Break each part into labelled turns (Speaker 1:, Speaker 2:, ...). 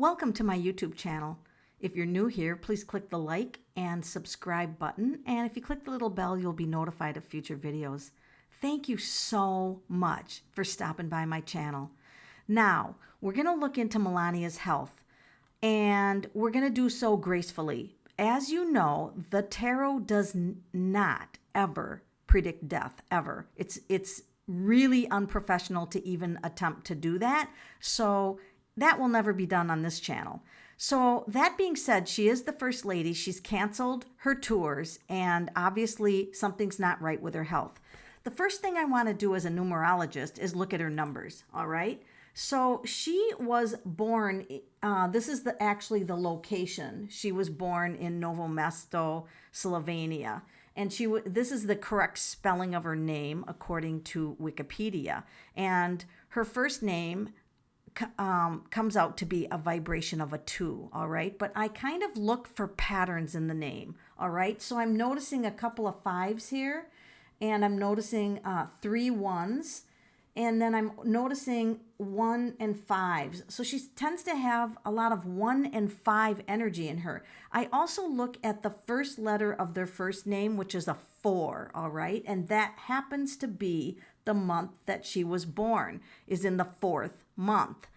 Speaker 1: Welcome to my YouTube channel. If you're new here, please click the like and subscribe button. And if you click the little bell, you'll be notified of future videos. Thank you so much for stopping by my channel. Now, we're going to look into Melania's health, and we're going to do so gracefully. As you know, the tarot does not ever predict death, ever. It's really unprofessional to even attempt to do that. So that will never be done on this channel. So that being said, she is the first lady. She's canceled her tours, and obviously something's not right with her health. The first thing I want to do as a numerologist is look at her numbers, all right? So she was born, this is actually the location. She was born in Novo Mesto, Slovenia. And this is the correct spelling of her name according to Wikipedia. And her first name comes out to be a vibration of a 2, all right? But I kind of look for patterns in the name, all right? So I'm noticing a couple of 5s here, and I'm noticing 3 1s, and then I'm noticing 1 and 5s. So she tends to have a lot of 1 and 5 energy in her. I also look at the first letter of their first name, which is a 4, all right? And that happens to be the month that she was born, is in the 4th month.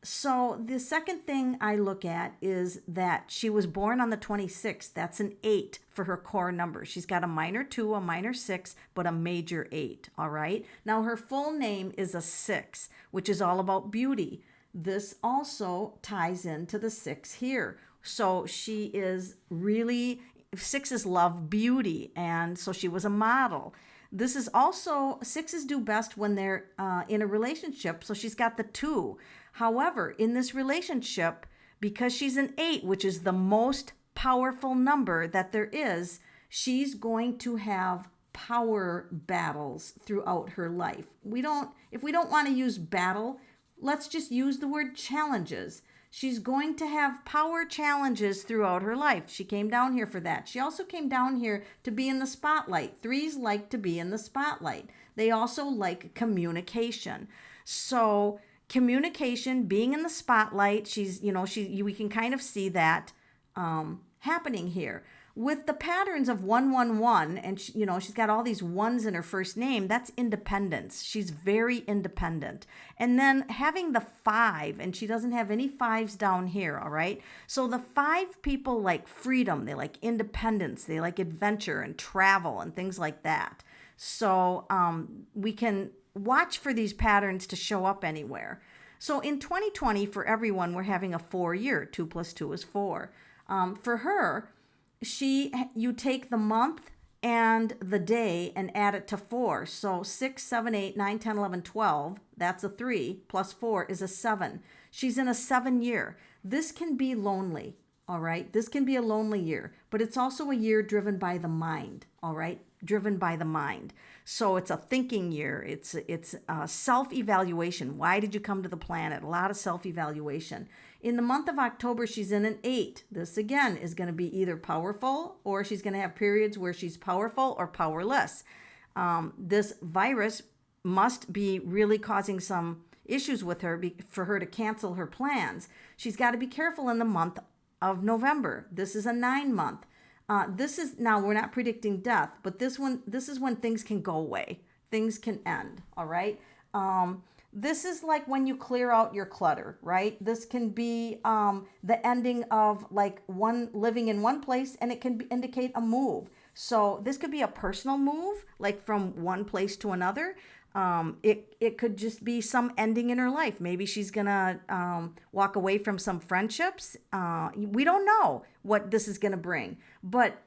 Speaker 1: So the second thing I look at is that she was born on the 26th. That's an 8 for her core number. She's got a minor 2, a minor 6, but a major 8, all right? Now her full name is a 6, which is all about beauty. This also ties into the 6 here. So she is really, 6s love beauty, and so she was a model. This is also, 6s do best when they're in a relationship, so she's got the 2. However, in this relationship, because she's an 8, which is the most powerful number that there is, she's going to have power battles throughout her life. If we don't want to use battle, let's just use the word challenges. She's going to have power challenges throughout her life. She came down here for that. She also came down here to be in the spotlight. 3s like to be in the spotlight. They also like communication. So communication, being in the spotlight, we can kind of see that happening here. With the patterns of 111, and she's got all these 1s in her first name, that's independence. She's very independent. And then having the 5, and she doesn't have any 5s down here, all right? So the 5 people like freedom, they like independence, they like adventure and travel and things like that. So we can watch for these patterns to show up anywhere. So in 2020, for everyone, we're having a 4 year. 2 plus 2 is 4. For her, you take the month and the day and add it to 4. So 6, 7, 8, 9, 10, 11, 12, that's a 3, plus 4 is a 7. She's in a 7 year. This can be lonely, all right? This can be a lonely year, but it's also a year driven by the mind, all right? Driven by the mind. So it's a thinking year. It's a self-evaluation. Why did you come to the planet? A lot of self-evaluation. In the month of October, she's in an 8. This, again, is going to be either powerful, or she's going to have periods where she's powerful or powerless. This virus must be really causing some issues with her for her to cancel her plans. She's got to be careful in the month of November. This is a 9 month. Now we're not predicting death, but this is when things can go away. Things can end, all right? This is like when you clear out your clutter, right? This can be the ending of like living in one place, and it can indicate a move. So this could be a personal move, like from one place to another. It could just be some ending in her life. Maybe she's gonna walk away from some friendships. We don't know what this is gonna bring, but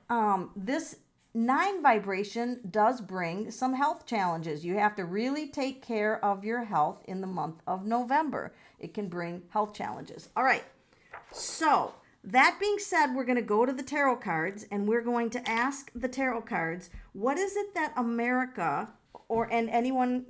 Speaker 1: this 9 vibration does bring some health challenges. You have to really take care of your health in the month of November. It can bring health challenges. All right. So that being said, we're going to go to the tarot cards, and we're going to ask the tarot cards, what is it that America and anyone,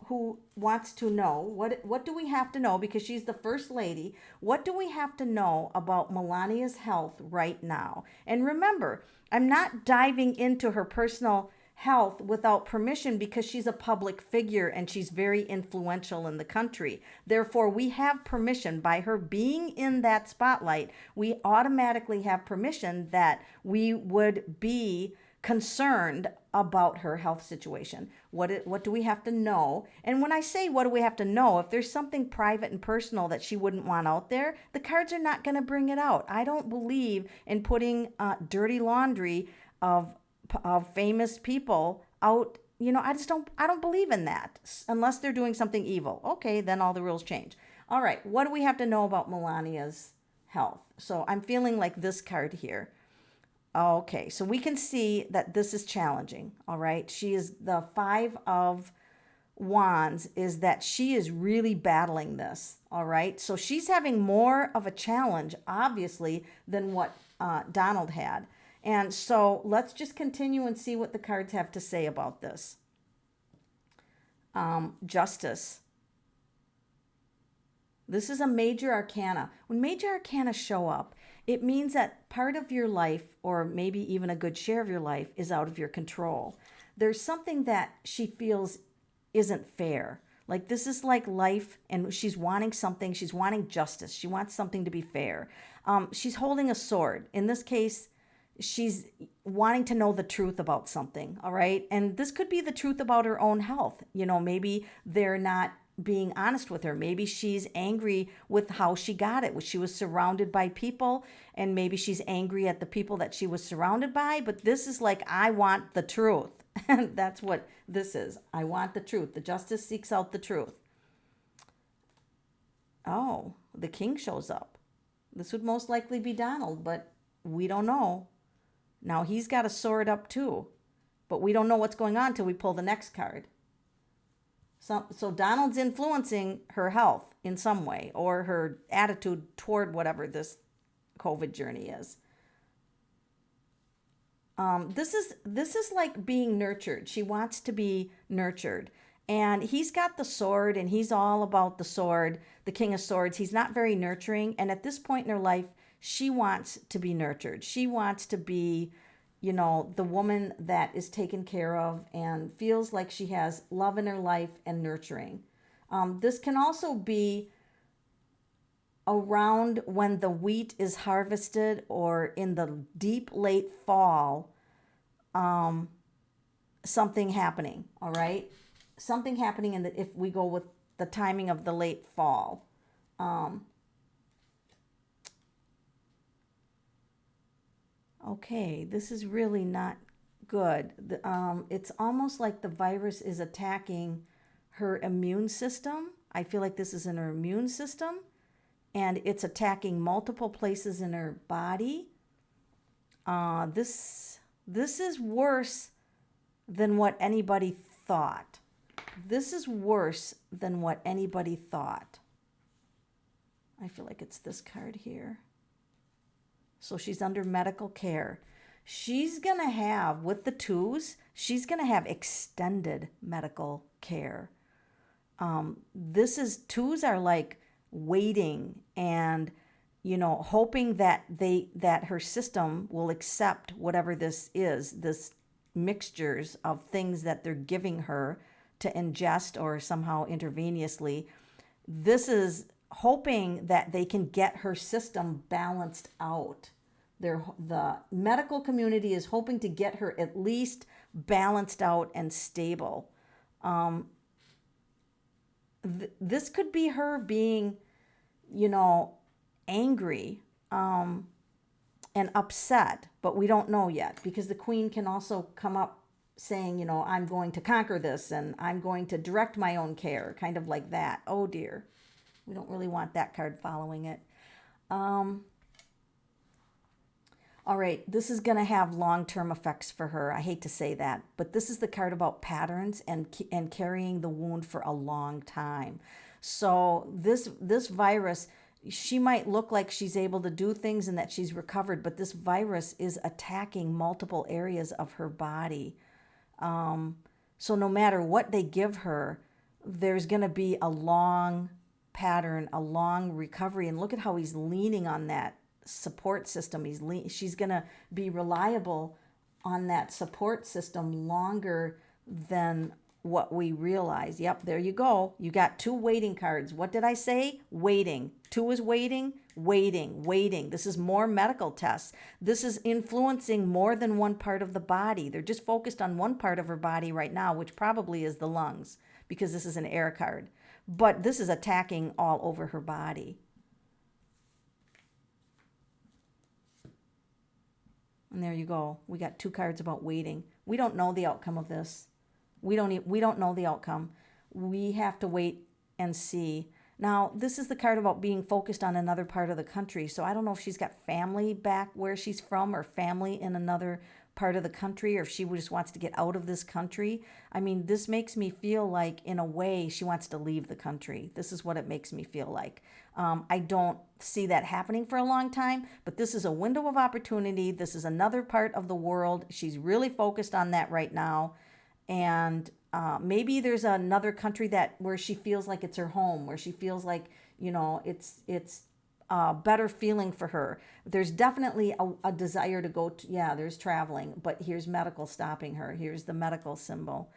Speaker 1: who wants to know, what do we have to know? Because she's the first lady. What do we have to know about Melania's health right now? And remember, I'm not diving into her personal health without permission because she's a public figure and she's very influential in the country. Therefore, we have permission by her being in that spotlight. We automatically have permission that we would be concerned about her health situation. What do we have to know? And when I say what do we have to know, if there's something private and personal that she wouldn't want out there, the cards are not going to bring it out. I don't believe in putting dirty laundry of famous people out. I don't believe in that unless they're doing something evil. Okay, then all the rules change. All right, what do we have to know about Melania's health? So I'm feeling like this card here. Okay, so we can see that this is challenging, all right? She is the Five of Wands, is that she is really battling this, all right? So she's having more of a challenge, obviously, than what Donald had. And so let's just continue and see what the cards have to say about this. Justice. This is a major arcana. When major arcana show up, it means that part of your life, or maybe even a good share of your life, is out of your control. There's something that she feels isn't fair. Like this is like life, and she's wanting something. She's wanting justice. She wants something to be fair. She's holding a sword. In this case, she's wanting to know the truth about something, all right? And this could be the truth about her own health. Maybe they're not being honest with her. Maybe she's angry with how she got it. She was surrounded by people, and maybe she's angry at the people that she was surrounded by. But this is like, I want the truth. And that's what this is. I want the truth. The justice seeks out the truth. Oh, the king shows up. This would most likely be Donald, but we don't know. Now he's got a sword up too, but we don't know what's going on till we pull the next card. So Donald's influencing her health in some way, or her attitude toward whatever this COVID journey is. This is like being nurtured. She wants to be nurtured. And he's got the sword, and he's all about the sword, the King of Swords. He's not very nurturing. And at this point in her life, she wants to be nurtured. She wants to be, the woman that is taken care of and feels like she has love in her life and nurturing. This can also be around when the wheat is harvested, or in the deep late fall, something happening, all right? Something happening if we go with the timing of the late fall. Okay, this is really not good. It's almost like the virus is attacking her immune system. I feel like this is in her immune system, and it's attacking multiple places in her body. This is worse than what anybody thought. This is worse than what anybody thought. I feel like it's this card here. So she's under medical care. She's going to have, with the twos, she's going to have extended medical care. Twos are like waiting and, hoping that her system will accept whatever this is, this mixtures of things that they're giving her to ingest or somehow intravenously. This is hoping that they can get her system balanced out. The medical community is hoping to get her at least balanced out and stable. This could be her being, angry and upset, but we don't know yet, because the queen can also come up saying, I'm going to conquer this and I'm going to direct my own care, kind of like that. Oh dear. We don't really want that card following it. All right, this is going to have long-term effects for her. I hate to say that, but this is the card about patterns and carrying the wound for a long time. So this virus, she might look like she's able to do things and that she's recovered, but this virus is attacking multiple areas of her body. So no matter what they give her, there's going to be a long pattern, a long recovery. And look at how he's leaning on that support system. She's going to be reliable on that support system longer than what we realize. Yep, there you go. You got 2 waiting cards. What did I say? Waiting. 2 is waiting, waiting, waiting. This is more medical tests. This is influencing more than one part of the body. They're just focused on one part of her body right now, which probably is the lungs, because this is an air card. But this is attacking all over her body. And there you go. We got 2 cards about waiting. We don't know the outcome of this. We don't know the outcome. We have to wait and see. Now, this is the card about being focused on another part of the country. So I don't know if she's got family back where she's from, or family in another part of the country, or if she just wants to get out of this country. I mean, this makes me feel like, in a way, she wants to leave the country. This is what it makes me feel like. I don't see that happening for a long time, but this is a window of opportunity. This is another part of the world. She's really focused on that right now. And maybe there's another country where she feels like it's her home, where she feels like, it's a better feeling for her. There's definitely a desire to go to, yeah, there's traveling, but here's medical stopping her. Here's the medical symbol.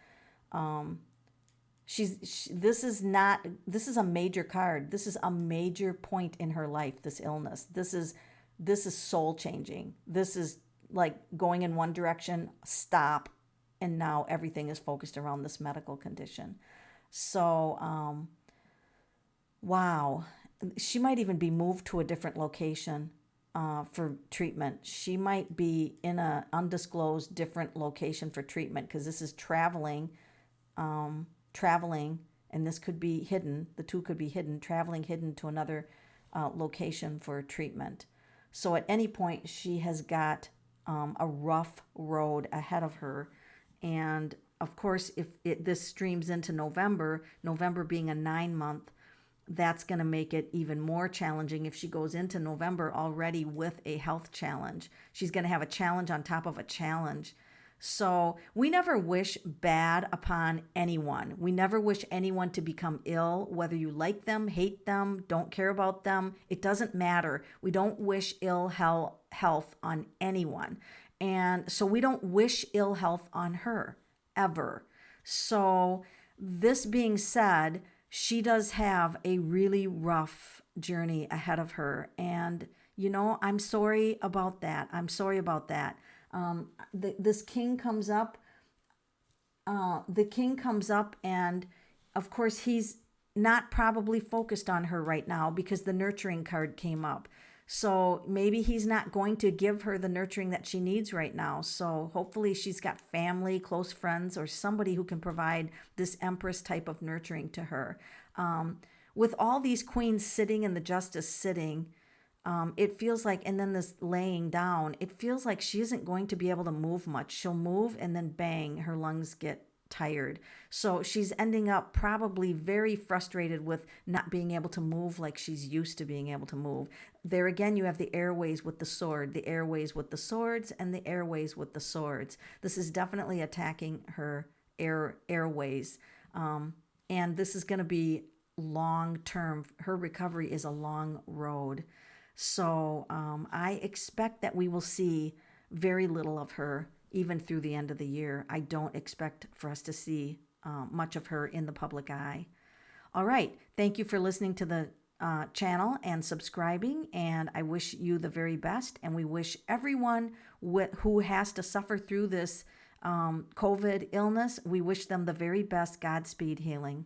Speaker 1: This is a major card. This is a major point in her life, this illness. This is soul changing. This is like going in one direction, stop, and now everything is focused around this medical condition. So, wow. She might even be moved to a different location for treatment. She might be in an undisclosed different location for treatment, because this is traveling, and this could be hidden. The 2 could be hidden, traveling hidden to another location for treatment. So at any point, she has got a rough road ahead of her. And of course, if this streams into November being a 9-month, that's going to make it even more challenging if she goes into November already with a health challenge. She's going to have a challenge on top of a challenge. So we never wish bad upon anyone. We never wish anyone to become ill, whether you like them, hate them, don't care about them. It doesn't matter. We don't wish ill health on anyone. And so we don't wish ill health on her, ever. So this being said, she does have a really rough journey ahead of her. And, I'm sorry about that. I'm sorry about that. This king comes up. The king comes up, and of course, he's not probably focused on her right now because the nurturing card came up. So maybe he's not going to give her the nurturing that she needs right now. So hopefully she's got family, close friends, or somebody who can provide this Empress type of nurturing to her. With all these queens sitting and the justice sitting, it feels like, and then this laying down, it feels like she isn't going to be able to move much. She'll move and then bang, her lungs get tired. So she's ending up probably very frustrated with not being able to move like she's used to being able to move. There again, you have the airways with the sword, the airways with the swords, and the airways with the swords. This is definitely attacking her airways. And this is going to be long term. Her recovery is a long road. So I expect that we will see very little of her even through the end of the year. I don't expect for us to see much of her in the public eye. All right. Thank you for listening to the channel and subscribing. And I wish you the very best. And we wish everyone who has to suffer through this COVID illness, we wish them the very best Godspeed healing.